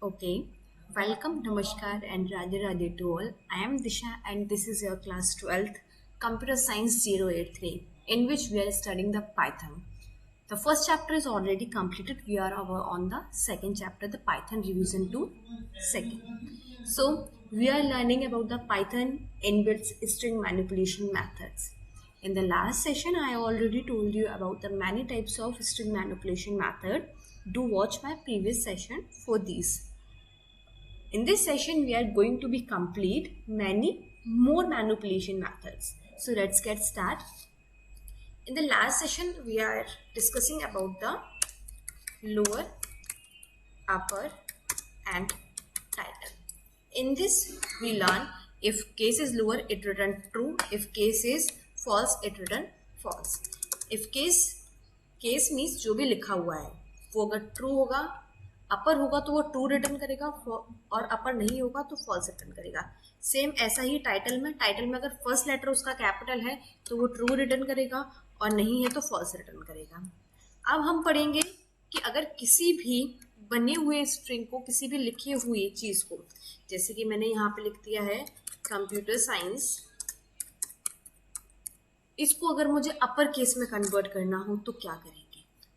Okay, welcome, Namaskar, and Radhe Radhe to all. I am Disha, and this is your class 12th Computer Science 083, in which we are studying the Python. The first chapter is already completed. We are on the second chapter, the Python revision to second. So, we are learning about the Python inbuilt string manipulation methods. In the last session, I already told you about the many types of string manipulation method. Do watch my previous session for these. In this session, we are going to be complete many more manipulation methods. So let's get started. In the last session, we are discussing about the lower, upper, and title. In this, we learn if case is lower, it return true. If case is false, it return false. If case means जो भी लिखा हुआ है वो अगर true होगा, अपर होगा तो वो ट्रू रिटर्न करेगा, और अपर नहीं होगा तो फॉल्स रिटर्न करेगा. सेम ऐसा ही टाइटल में अगर फर्स्ट लेटर उसका कैपिटल है तो वो ट्रू रिटर्न करेगा, और नहीं है तो फॉल्स रिटर्न करेगा. अब हम पढ़ेंगे कि अगर किसी भी बने हुए स्ट्रिंग को, किसी भी लिखी हुई चीज को, जैसे कि मैंने यहाँ पे लिख दिया है कंप्यूटर साइंस, इसको अगर मुझे अपर केस में कन्वर्ट करना हो तो क्या करेंगे.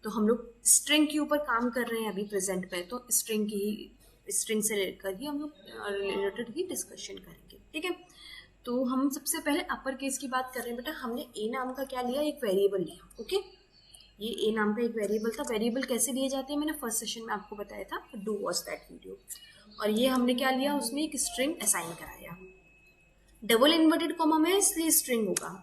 तो हम लोग स्ट्रिंग के ऊपर काम कर रहे हैं अभी प्रेजेंट में, तो स्ट्रिंग से लेकर ही हम लोग रिलेटेड ही डिस्कशन करेंगे. ठीक है, तो हम सबसे पहले अपर केस की बात कर रहे हैं. बेटा हमने ए नाम का क्या लिया, एक वेरिएबल लिया. ओके, ये ए नाम का एक वेरिएबल था. वेरिएबल कैसे लिए जाते हैं मैंने फर्स्ट सेशन में आपको बताया था, डू वॉच दैट वीडियो. और ये हमने क्या लिया, उसमें एक स्ट्रिंग असाइन कराया. डबल इन्वर्टेड कॉमा में इसलिए स्ट्रिंग होगा.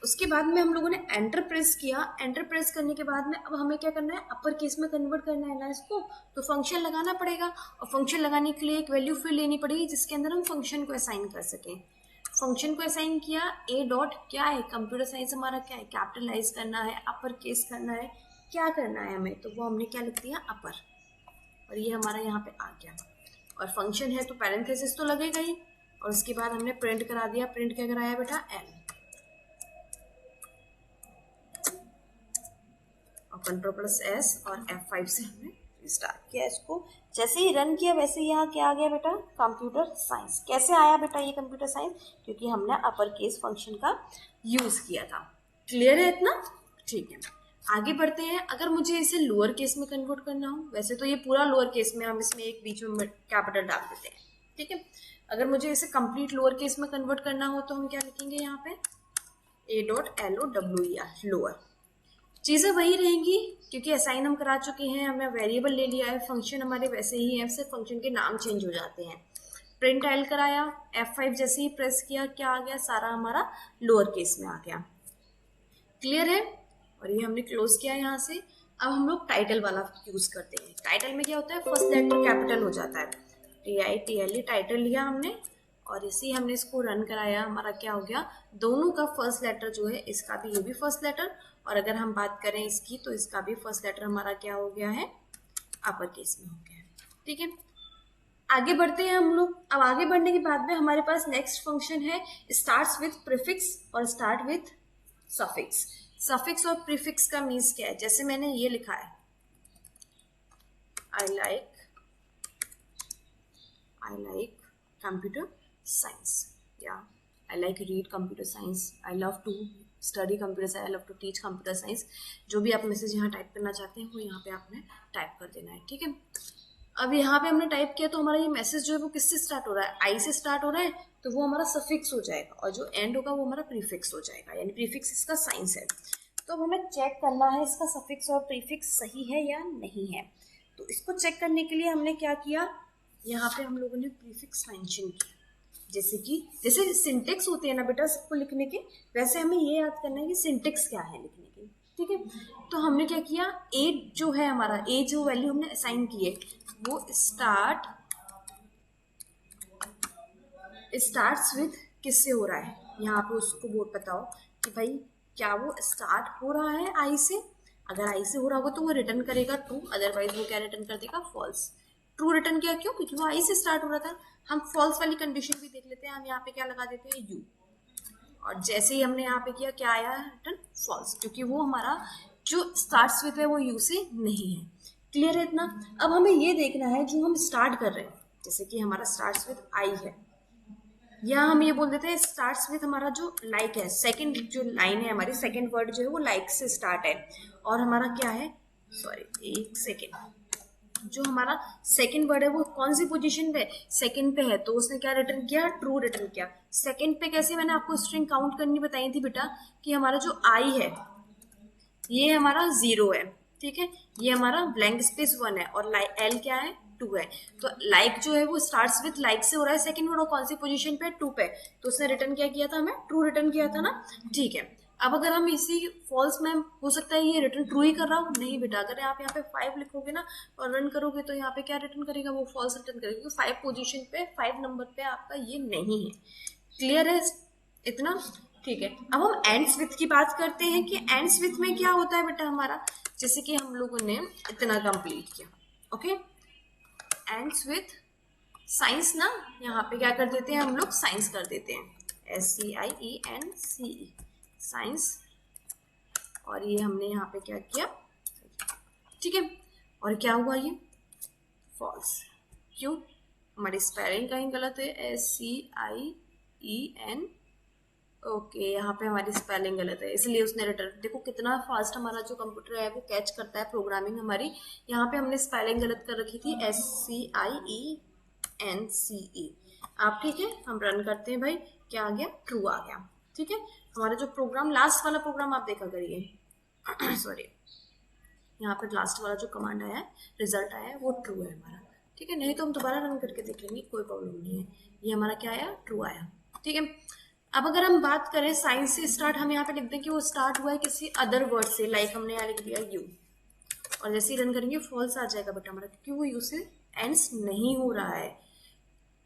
उसके बाद में हम लोगों ने एंटर प्रेस किया. एंटर प्रेस करने के बाद में अब हमें क्या करना है, अपर केस में कन्वर्ट करना है ना इसको, तो फंक्शन लगाना पड़ेगा. और फंक्शन लगाने के लिए एक वैल्यू फिर लेनी पड़ेगी जिसके अंदर हम फंक्शन को असाइन कर सकें. फंक्शन को असाइन किया. ए डॉट क्या है, कंप्यूटर साइंस हमारा क्या है, कैपिटलाइज करना है, अपर केस करना है, क्या करना है हमें, तो वो हमने क्या लिख दिया, अपर. और ये हमारा यहाँ पे आ गया. और फंक्शन है तो पैरेंथेसिस तो लगेगा ही. और उसके बाद हमने प्रिंट करा दिया. प्रिंट क्या कराया बेटा, एल. और Ctrl+S और F5 से हमने स्टार्ट किया इसको. जैसे ही रन किया वैसे ही यहाँ क्या आ गया बेटा, कंप्यूटर साइंस. कैसे आया बेटा ये कंप्यूटर साइंस, क्योंकि हमने अपर केस फंक्शन का यूज किया था. क्लियर है इतना. ठीक है, आगे बढ़ते हैं. अगर मुझे इसे लोअर केस में कन्वर्ट करना हो, वैसे तो ये पूरा लोअर केस में, हम इसमें एक बीच में कैपिटल डाल देते हैं. ठीक है, अगर मुझे इसे कंप्लीट लोअर केस में कन्वर्ट करना हो तो हम क्या लिखेंगे यहाँ पे, A.LOWER, लोअर. चीज़ें वही रहेंगी क्योंकि असाइन हम करा चुके हैं, हमने वेरिएबल ले लिया है, फंक्शन हमारे वैसे ही है, सिर्फ फंक्शन के नाम चेंज हो जाते हैं. प्रिंट एल कराया, F5 जैसे ही प्रेस किया क्या आ गया, सारा हमारा लोअर केस में आ गया. क्लियर है. और ये हमने क्लोज किया यहाँ से. अब हम लोग टाइटल वाला यूज करते हैं. टाइटल में क्या होता है, फर्स्ट लेटर कैपिटल हो जाता है, TITLE टाइटल लिया हमने, और इसी हमने इसको रन कराया. हमारा क्या हो गया, दोनों का फर्स्ट लेटर जो है, इसका भी, ये भी फर्स्ट लेटर, और अगर हम बात करें इसकी तो इसका भी फर्स्ट लेटर हमारा क्या हो गया है, अपर केस में हो गया है. ठीक है, आगे बढ़ते हैं हम लोग. अब आगे बढ़ने के बाद में हमारे पास नेक्स्ट फंक्शन है, स्टार्ट्स विथ प्रीफिक्स और स्टार्ट विथ सफिक्स. सफिक्स और प्रीफिक्स का मीन्स क्या है, जैसे मैंने ये लिखा है, I like computer science, yeah, I like read computer science, I love to study computer science, I love to teach computer science. जो भी आप मैसेज यहाँ टाइप करना चाहते हैं वो यहाँ पे आपने टाइप कर देना है. ठीक है, अब यहाँ पे हमने टाइप किया तो हमारा ये मैसेज जो है वो किससे स्टार्ट हो रहा है, आई से स्टार्ट हो रहा है, तो वो हमारा सफिक्स हो जाएगा, और जो एंड होगा वो हमारा प्रीफिक्स हो जाएगा, यानी प्रीफिक्स इसका साइंस है. तो हमें चेक करना है इसका सफिक्स और प्रीफिक्स सही है या नहीं है. तो इसको चेक करने के लिए हमने क्या किया, यहाँ पे हम लोगों ने प्रीफिक्स मेंशन किया. जैसे सिंटेक्स होते हैं ना बेटा सबको लिखने के, वैसे हमें ये याद करना है कि सिंटेक्स क्या है लिखने के. ठीक है, तो हमने क्या किया, ए जो है हमारा, ए जो वैल्यू हमने असाइन की है वो स्टार्ट्स विथ किससे हो रहा है, यहाँ पे उसको बोल बताओ कि भाई क्या वो स्टार्ट हो रहा है आई से. अगर आई से हो रहा होगा तो वो रिटर्न करेगा ट्रू, अदरवाइज वो क्या रिटर्न कर देगा, फॉल्स. ट्रू रिटर्न किया क्यों, क्योंकि वो आई से स्टार्ट हो रहा था. हम फॉल्स वाली कंडीशन भी देख लेते हैं. हम यहाँ पे क्या लगा देते हैं, यू, और जैसे ही हमने यहाँ पे किया क्या आया, रिटर्न फॉल्स, क्योंकि वो हमारा जो स्टार्ट्स विथ है वो यू से नहीं है. क्लियर है इतना? अब हमें ये देखना है जो हम स्टार्ट कर रहे हैं, जैसे कि हमारा स्टार्ट्स विथ आई है, या हम ये बोल देते हैं स्टार्ट्स विथ हमारा जो लाइक है, सेकंड जो लाइन है हमारी, सेकंड वर्ड जो है वो लाइक से स्टार्ट है, और हमारा क्या है, सॉरी एक सेकेंड, जो हमारा सेकंड वर्ड है वो कौन सी पोजीशन पे, सेकंड पे है, तो उसने क्या रिटर्न किया, ट्रू रिटर्न किया। सेकंड पे कैसे, मैंने आपको स्ट्रिंग काउंट करनी बताई थी बेटा, कि हमारा जो आई है ये हमारा 0 है, ठीक है, ये हमारा ब्लैंक स्पेस 1 है, और एल क्या है, 2 है। तो लाइक जो है वो स्टार्ट्स विथ लाइक से हो रहा है, सेकंड वर्ड, और कौन सी पोजीशन पे, 2 पे, तो उसने रिटर्न क्या किया था, हमें ट्रू रिटर्न किया था ना, ठीक है। अब अगर हम इसी फॉल्स में, हो सकता है ये रिटर्न ट्रू ही कर रहा हो, नहीं बेटा, अगर आप यहाँ पे 5 लिखोगे ना और रन करोगे तो यहाँ पे क्या रिटर्न करेगा, वो फॉल्स रिटर्न करेगा, क्योंकि 5 पोजीशन पे, 5 नंबर पे आपका ये नहीं है। क्लियर है इतना? ठीक है, अब हम एंड्स विथ की बात करते हैं कि एंड्स विथ में क्या होता है बेटा हमारा, जैसे कि हम लोगों ने इतना कंप्लीट किया, ओके, एंड्स विथ साइंस ना, यहाँ पे क्या कर देते हैं हम लोग, साइंस कर देते हैं, SCIENCE, साइंस, और ये हमने यहाँ पे क्या किया, ठीक है, और क्या हुआ ये फॉल्स, क्यों, हमारी स्पेलिंग कहीं गलत है, SCIEN, ओके, यहाँ पे हमारी स्पेलिंग गलत है, इसलिए उसने रिटर्न, देखो कितना फास्ट हमारा जो कंप्यूटर है वो कैच करता है प्रोग्रामिंग हमारी। यहाँ पे हमने स्पेलिंग गलत कर रखी थी, SCIENCE, आप ठीक है, हम रन करते हैं भाई, क्या आ गया, ट्रू आ गया, ठीक है। हमारा जो प्रोग्राम, लास्ट वाला प्रोग्राम आप देखा करिए सॉरी, यहाँ पे लास्ट वाला जो कमांड आया है, रिजल्ट आया है, वो ट्रू है हमारा, ठीक है, नहीं तो हम दोबारा रन करके देख लेंगे, कोई प्रॉब्लम नहीं है, ये हमारा क्या आया, ट्रू आया, ठीक है। अब अगर हम बात करें साइंस से स्टार्ट, हम यहाँ पे लिखते हैं कि वो स्टार्ट हुआ है किसी अदर वर्ड से, लाइक हमने यहाँ लिख दिया यू, और जैसे ही रन करेंगे फॉल्स आ जाएगा बेटा हमारा, क्योंकि वो यू से एंड्स नहीं हो रहा है।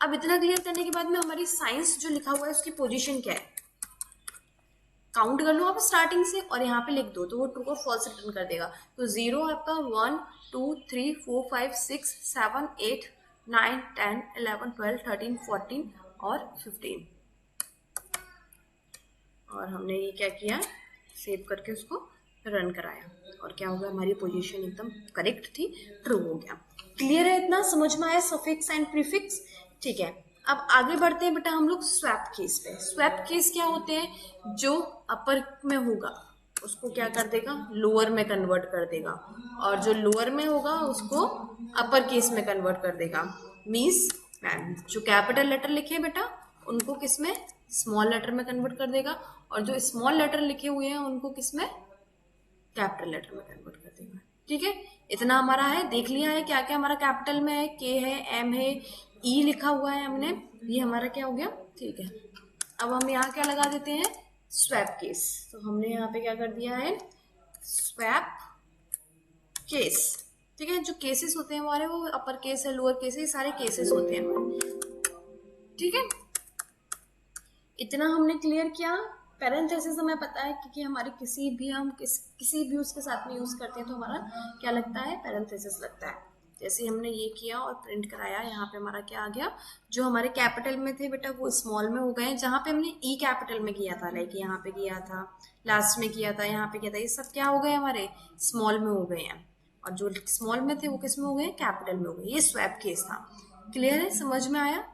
अब इतना क्लियर करने के बाद में हमारी साइंस जो लिखा हुआ है उसकी पोजीशन क्या है, काउंट कर लो आप स्टार्टिंग से और यहाँ पे लिख दो, तो वो ट्रू और फॉल्स रिटर्न कर देगा। तो 0 आपका 1 2 3 4 5 6 7 8 9 10 11 12 13 14 और 15, और हमने ये क्या किया, सेव करके उसको रन कराया, और क्या होगा, हमारी पोजीशन एकदम करेक्ट थी, ट्रू हो गया। क्लियर है इतना, समझ में आया सफिक्स एंड प्रीफिक्स, ठीक है। अब आगे बढ़ते हैं बेटा हम लोग स्वैप केस पे। स्वैप केस क्या होते हैं, जो अपर में होगा उसको क्या कर देगा, लोअर में कन्वर्ट कर देगा, और जो लोअर में होगा उसको अपर केस में कन्वर्ट कर देगा। मीन्स जो कैपिटल लेटर लिखे बेटा उनको किस में, स्मॉल लेटर में कन्वर्ट कर देगा, और जो स्मॉल लेटर लिखे हुए हैं उनको किस में, कैपिटल लेटर में कन्वर्ट कर देगा, ठीक है। इतना हमारा है, देख लिया है क्या क्या हमारा कैपिटल में है, के है, एम है, ई लिखा हुआ है हमने, ये हमारा क्या हो गया, ठीक है। अब हम यहाँ क्या लगा देते हैं, स्वैप केस, तो हमने यहाँ पे क्या कर दिया है, स्वैप केस, ठीक है। जो केसेस होते हैं हमारे वो अपर केस है, लोअर केस है, सारे केसेस होते हैं, ठीक है। इतना हमने क्लियर किया। पैरेंथेसिस हमें पता है क्योंकि हमारे किसी भी हम किसी भी उसके साथ में यूज करते हैं तो हमारा क्या लगता है, पैरेंथेसिस लगता है। जैसे हमने ये किया और प्रिंट कराया, यहाँ पे हमारा क्या आ गया, जो हमारे कैपिटल में थे बेटा वो स्मॉल में हो गए, जहाँ पे हमने ई कैपिटल में किया था, लाइक यहाँ पे किया था, लास्ट में किया था, यहाँ पे किया था, ये सब क्या हो गए हमारे स्मॉल में हो गए हैं, और जो स्मॉल में थे वो किस में हो गए, कैपिटल में हो गए। ये स्वैप केस था। क्लियर है, समझ में आया,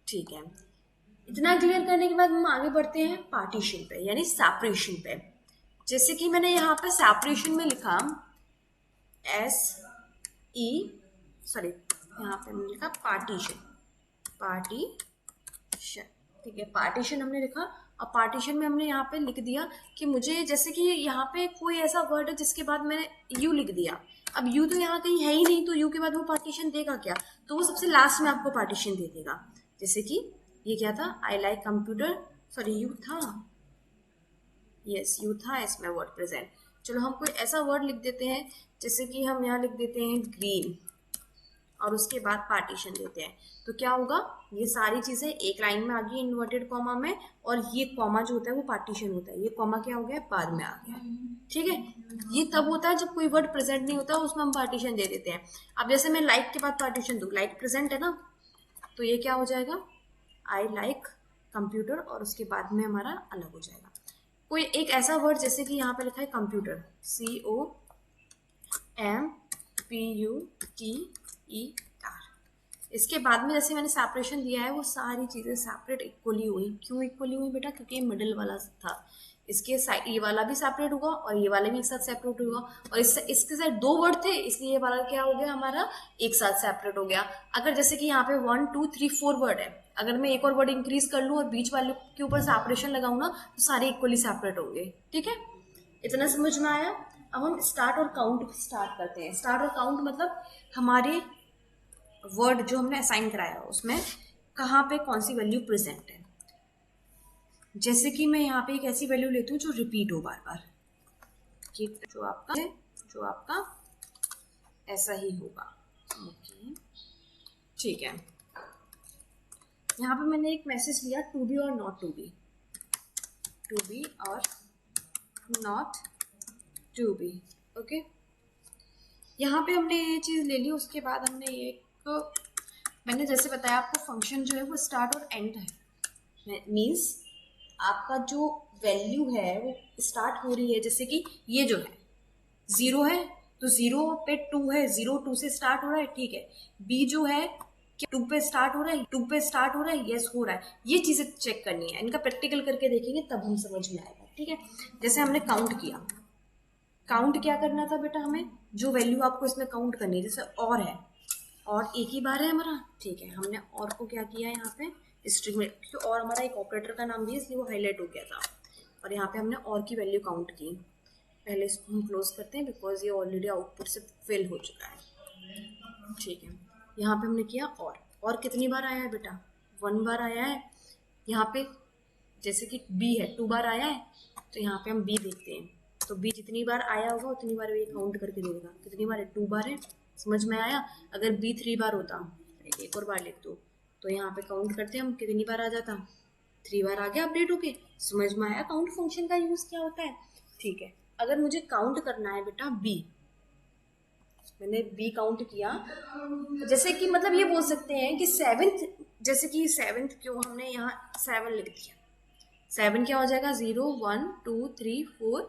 ठीक है। इतना क्लियर करने के बाद हम आगे बढ़ते हैं पार्टीशन पे, यानी सेपरेशन पे। जैसे कि मैंने यहाँ पे सेपरेशन में लिखा यहाँ पे मैंने लिखा पार्टीशन, ठीक है, पार्टीशन हमने लिखा। अब पार्टीशन में हमने यहाँ पे लिख दिया कि मुझे, जैसे कि यहाँ पे कोई ऐसा वर्ड है जिसके बाद मैंने यू लिख दिया, अब यू तो यहाँ कहीं है ही नहीं, तो यू के बाद वो पार्टीशन देगा क्या, तो वो सबसे लास्ट में आपको पार्टीशन दे देगा। जैसे कि ये क्या था, I like computer, sorry you था, यस यू था इसमें वर्ड प्रेजेंट। चलो हम कोई ऐसा वर्ड लिख देते हैं, जैसे कि हम यहाँ लिख देते हैं ग्रीन, और उसके बाद पार्टीशन देते हैं, तो क्या होगा, ये सारी चीजें एक लाइन में आ गई इन्वर्टेड कॉमा में, और ये कॉमा जो होता है वो पार्टीशन होता है, ये कॉमा क्या हो गया, बाद में आ गया, ठीक है। ये तब होता है जब कोई वर्ड प्रेजेंट नहीं होता, उसमें हम पार्टीशन दे देते हैं। अब जैसे मैं लाइक के बाद पार्टीशन दूं, लाइक प्रेजेंट है ना, तो ये क्या हो जाएगा, आई लाइक कंप्यूटर, और उसके बाद में हमारा अलग हो जाएगा कोई एक ऐसा वर्ड, जैसे कि यहाँ पे लिखा है कंप्यूटर, COMPUTER, PUTER। इसके बाद में जैसे मैंने सेपरेशन लिया है वो सारी चीज़ें सेपरेट इक्वली हुई। क्यों इक्वली हुई बेटा? क्योंकि मिडिल वाला था, इसके साइड ये वाला भी सेपरेट होगा और ये वाला भी एक साथ सेपरेट होगा, और इसके साइड दो वर्ड थे इसलिए ये वाला क्या हो गया हमारा एक साथ सेपरेट हो गया। अगर जैसे कि यहाँ पे 1 2 3 4 वर्ड है, अगर मैं एक और वर्ड इंक्रीज कर लूँ और बीच वाले के ऊपर सेपरेशन लगाऊँ ना तो सारे इक्वली सेपरेट होंगे। ठीक है, इतना समझ में आया? अब हम स्टार्ट और काउंट स्टार्ट करते हैं। स्टार्ट और काउंट मतलब हमारे वर्ड जो हमने असाइन कराया उसमें कहाँ पे कौन सी वैल्यू प्रेजेंट है। जैसे कि मैं यहाँ पे एक ऐसी वैल्यू लेती हूँ जो रिपीट हो बार बार, कि जो आपका ऐसा ही होगा। ओके ठीक है, यहाँ पे मैंने एक मैसेज लिया टू बी और not to be, to be और नॉट टू बी। ओके, यहाँ पे हमने ये चीज़ ले ली। उसके बाद हमने मैंने जैसे बताया आपको फंक्शन जो है वो स्टार्ट और एंड है। मीन्स आपका जो वैल्यू है वो स्टार्ट हो रही है, जैसे कि ये जो है 0 है तो 0 पे 2 है, 0 2 से स्टार्ट हो रहा है। ठीक है, बी जो है 2 पे स्टार्ट हो रहा है, 2 पे स्टार्ट हो रहा है, यस हो रहा है। ये चीज़ें चेक करनी है, इनका प्रैक्टिकल करके देखेंगे तब हम समझ में आएगा। ठीक है, जैसे हमने काउंट किया, काउंट क्या करना था बेटा? हमें जो वैल्यू आपको इसमें काउंट करनी है, जैसे और है, और एक ही बार है हमारा। ठीक है, हमने और को क्या किया यहाँ पे स्ट्रिंग में, तो और हमारा एक ऑपरेटर का नाम भी है इसलिए वो हाईलाइट हो गया था, और यहाँ पे हमने और की वैल्यू काउंट की। पहले इसको हम क्लोज करते हैं बिकॉज ये ऑलरेडी आउटपुट से फिल हो चुका है। ठीक है, यहाँ पे हमने किया और कितनी बार आया है बेटा? 1 बार आया है। यहाँ पे जैसे कि बी है 2 बार आया है, तो यहाँ पे हम बी देखते हैं, तो बी जितनी बार आया होगा उतनी बार ये काउंट करके देगा। कितनी बार है? 2 बार है। समझ में आया? अगर बी 3 बार होता, एक और बार लिख दो, तो यहाँ पे काउंट करते हम कितनी बार आ जाता? 3 बार आ गया अपडेट होके। समझ में आया काउंट फंक्शन का यूज क्या होता है? ठीक है, अगर मुझे काउंट करना है बेटा बी, मैंने बी काउंट किया, जैसे कि मतलब ये बोल सकते हैं कि 7th, जैसे कि 7th क्यों हमने यहाँ 7 लिख दिया, 7 क्या हो जाएगा? 0 1 2 3 4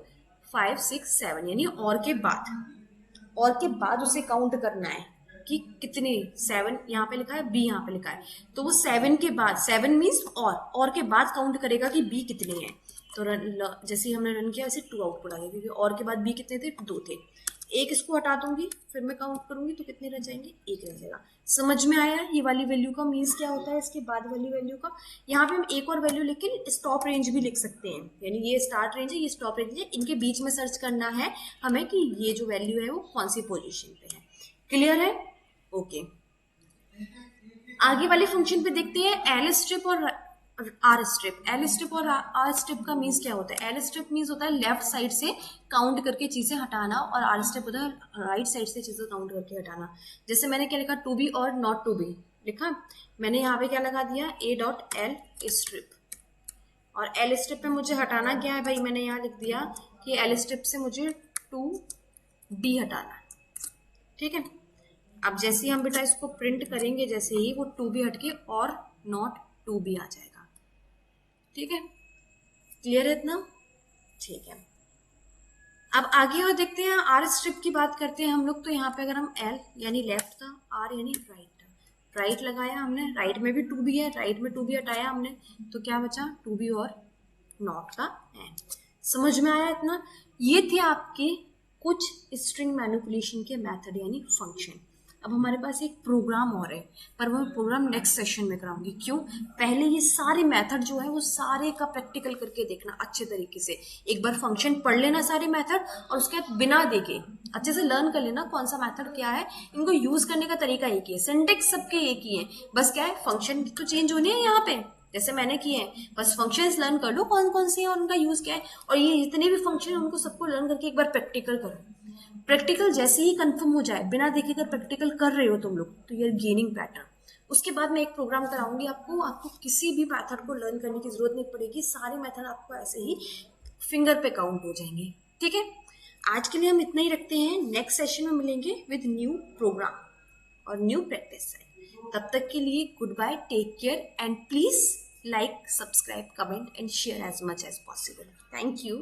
5 6 7, यानी और के बाद उसे काउंट करना है कि कितने 7 यहाँ पे लिखा है, बी यहाँ पे लिखा है, तो वो 7 के बाद, 7 मीन्स और के बाद काउंट करेगा कि बी कितने हैं। तो जैसे हमने रन किया वैसे 2 आउटपुट आ गया, क्योंकि और के बाद बी कितने थे? 2 थे। एक इसको हटा दूंगी फिर मैं काउंट करूंगी तो कितने रह जाएंगे? 1 रह जाएगा। समझ में आया ये वाली वैल्यू का मीन्स क्या होता है इसके बाद वाली वैल्यू का? यहाँ पे हम एक और वैल्यू लेकिन स्टॉप रेंज भी लिख सकते हैं, यानी ये स्टार्ट रेंज है, ये स्टॉप रेंज है, इनके बीच में सर्च करना है हमें कि ये जो वैल्यू है वो कौन सी पोजीशन पे है। क्लियर है? ओके, आगे वाले फंक्शन पे देखते हैं एल स्ट्रिप और आर स्ट्रिप। एल स्ट्रिप और आर स्ट्रिप का मीन्स क्या होता है? एल स्ट्रिप मीन्स होता है लेफ्ट साइड से काउंट करके चीजें हटाना, और आर स्ट्रिप होता है राइट साइड से चीजें काउंट करके हटाना। जैसे मैंने क्या लिखा? टू बी और नॉट टू बी लिखा, मैंने यहाँ पे क्या लगा दिया? ए डॉट एल स्ट्रिप, और एल स्ट्रिप पे मुझे हटाना क्या है भाई? मैंने यहाँ लिख दिया कि एल स्ट्रिप से मुझे टू बी हटाना। ठीक है, अब जैसे ही हम बेटा इसको प्रिंट करेंगे, जैसे ही वो टू बी हटके और नॉट टू बी आ जाएगा। ठीक है, क्लियर है इतना? ठीक है, अब आगे और देखते हैं आर स्ट्रिप की बात करते हैं हम लोग। तो यहाँ पे अगर हम एल यानी लेफ्ट था, आर यानी राइट था, राइट लगाया हमने, राइट में भी टू बी है, राइट में टू बी हटाया हमने, तो क्या बचा? टू बी और नॉट का एंड। समझ में आया इतना? ये थे आपके कुछ स्ट्रिंग मैनिपुलेशन के मेथड यानी फंक्शन। अब हमारे पास एक प्रोग्राम और है, पर वो प्रोग्राम नेक्स्ट सेशन में कराऊंगी। क्यों? पहले ये सारे मेथड जो है वो सारे का प्रैक्टिकल करके देखना अच्छे तरीके से। एक बार फंक्शन पढ़ लेना सारे मेथड, और उसके बाद बिना देखे अच्छे से लर्न कर लेना कौन सा मेथड क्या है। इनको यूज करने का तरीका एक ही है, सिंटेक्स सबके एक ही है, बस क्या है फंक्शन तो चेंज होने हैं यहाँ पे जैसे मैंने किए हैं। बस फंक्शंस लर्न कर लो कौन कौन से हैं और उनका यूज क्या है, और ये जितने भी फंक्शन है उनको सबको लर्न करके एक बार प्रैक्टिकल करो। प्रैक्टिकल जैसे ही कंफर्म हो जाए, बिना देखे अगर प्रैक्टिकल कर रहे हो तुम लोग, तो ये गेनिंग पैटर्न। उसके बाद मैं एक प्रोग्राम कराऊंगी आपको किसी भी मेथड को लर्न करने की जरूरत नहीं पड़ेगी, सारे मेथड आपको ऐसे ही फिंगर पे काउंट हो जाएंगे। ठीक है, आज के लिए हम इतना ही रखते हैं, नेक्स्ट सेशन में मिलेंगे विद न्यू प्रोग्राम और न्यू प्रैक्टिस सेट। तब तक के लिए good bye, take care, and please like, subscribe, comment and share as much as possible. Thank you.